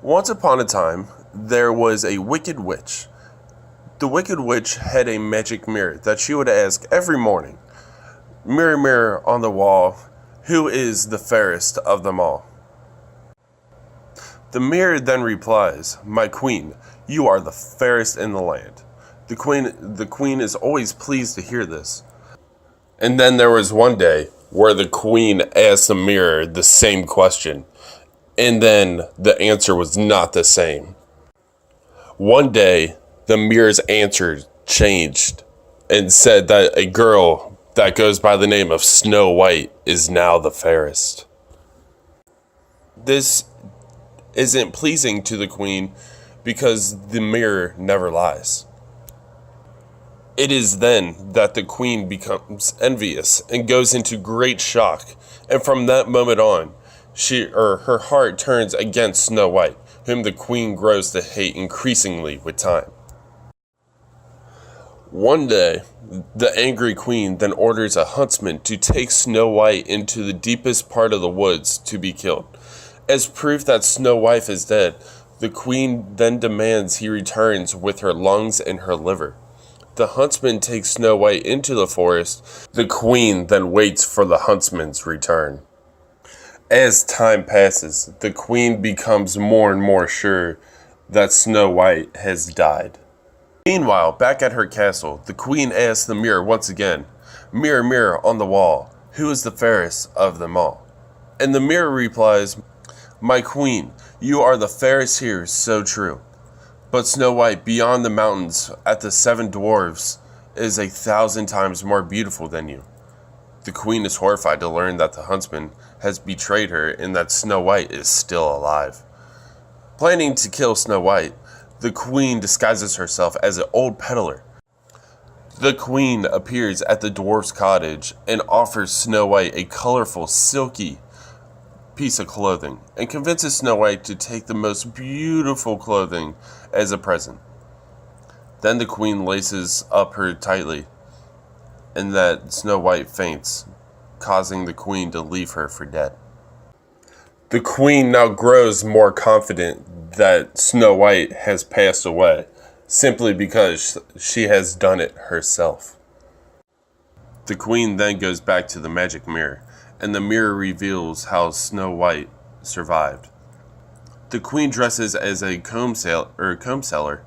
Once upon a time, there was a wicked witch. The wicked witch had a magic mirror that she would ask every morning, "Mirror, mirror on the wall, who is the fairest of them all?" The mirror then replies, "My queen, you are the fairest in the land." The queen is always pleased to hear this. And then there was one day where the queen asked the mirror the same question, and then the answer was not the same. One day, the mirror's answer changed and said that a girl that goes by the name of Snow White is now the fairest. This isn't pleasing to the queen because the mirror never lies. It is then that the queen becomes envious and goes into great shock, and from that moment on, her heart turns against Snow White, whom the queen grows to hate increasingly with time. One day, the angry queen then orders a huntsman to take Snow White into the deepest part of the woods to be killed. As proof that Snow White is dead, the queen then demands he returns with her lungs and her liver. The huntsman takes Snow White into the forest. The queen then waits for the huntsman's return. As time passes, the queen becomes more and more sure that Snow White has died. Meanwhile, back at her castle, the queen asks the mirror once again, "Mirror, mirror on the wall, who is the fairest of them all?" And the mirror replies, "My queen, you are the fairest here, so true. But Snow White, beyond the mountains, at the 7 dwarves, is 1,000 times more beautiful than you." The queen is horrified to learn that the huntsman has betrayed her and that Snow White is still alive. Planning to kill Snow White, the queen disguises herself as an old peddler. The queen appears at the dwarf's cottage and offers Snow White a colorful, silky piece of clothing and convinces Snow White to take the most beautiful clothing as a present. Then the queen laces up her tightly, and that Snow White faints, causing the queen to leave her for dead. The queen now grows more confident that Snow White has passed away, simply because she has done it herself. The queen then goes back to the magic mirror, and the mirror reveals how Snow White survived. The queen dresses as a comb seller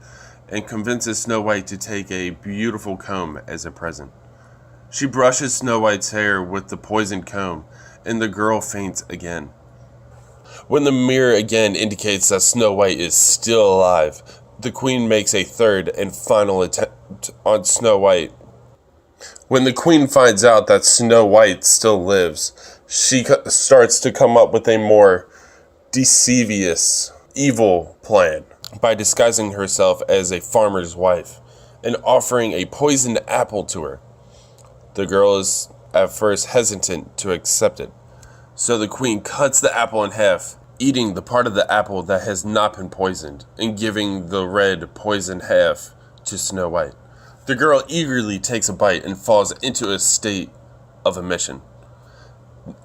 and convinces Snow White to take a beautiful comb as a present. She brushes Snow White's hair with the poisoned comb, and the girl faints again. When the mirror again indicates that Snow White is still alive, the queen makes a third and final attempt on Snow White. When the queen finds out that Snow White still lives, she starts to come up with a more devious, evil plan by disguising herself as a farmer's wife and offering a poisoned apple to her. The girl is at first hesitant to accept it, so the queen cuts the apple in half, eating the part of the apple that has not been poisoned and giving the red poisoned half to Snow White. The girl eagerly takes a bite and falls into a state of emission.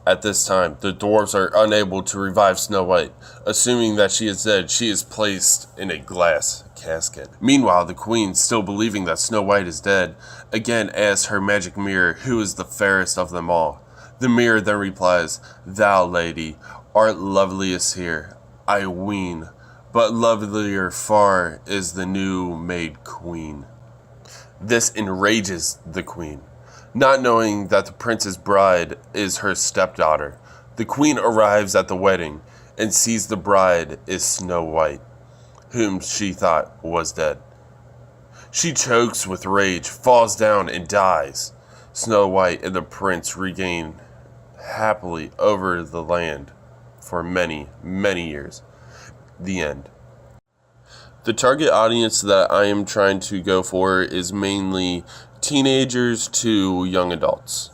At this time, the dwarves are unable to revive Snow White. Assuming that she is dead, she is placed in a glass casket. Meanwhile, the queen, still believing that Snow White is dead, again asks her magic mirror who is the fairest of them all. The mirror then replies, "Thou, lady, art loveliest here, I ween, but lovelier far is the new-made queen." This enrages the queen. Not knowing that the prince's bride is her stepdaughter, the queen arrives at the wedding and sees the bride is Snow White, whom she thought was dead. She chokes with rage, falls down, and dies. Snow White and the prince regain happily over the land for many, many years. The end. The target audience that I am trying to go for is mainly teenagers to young adults.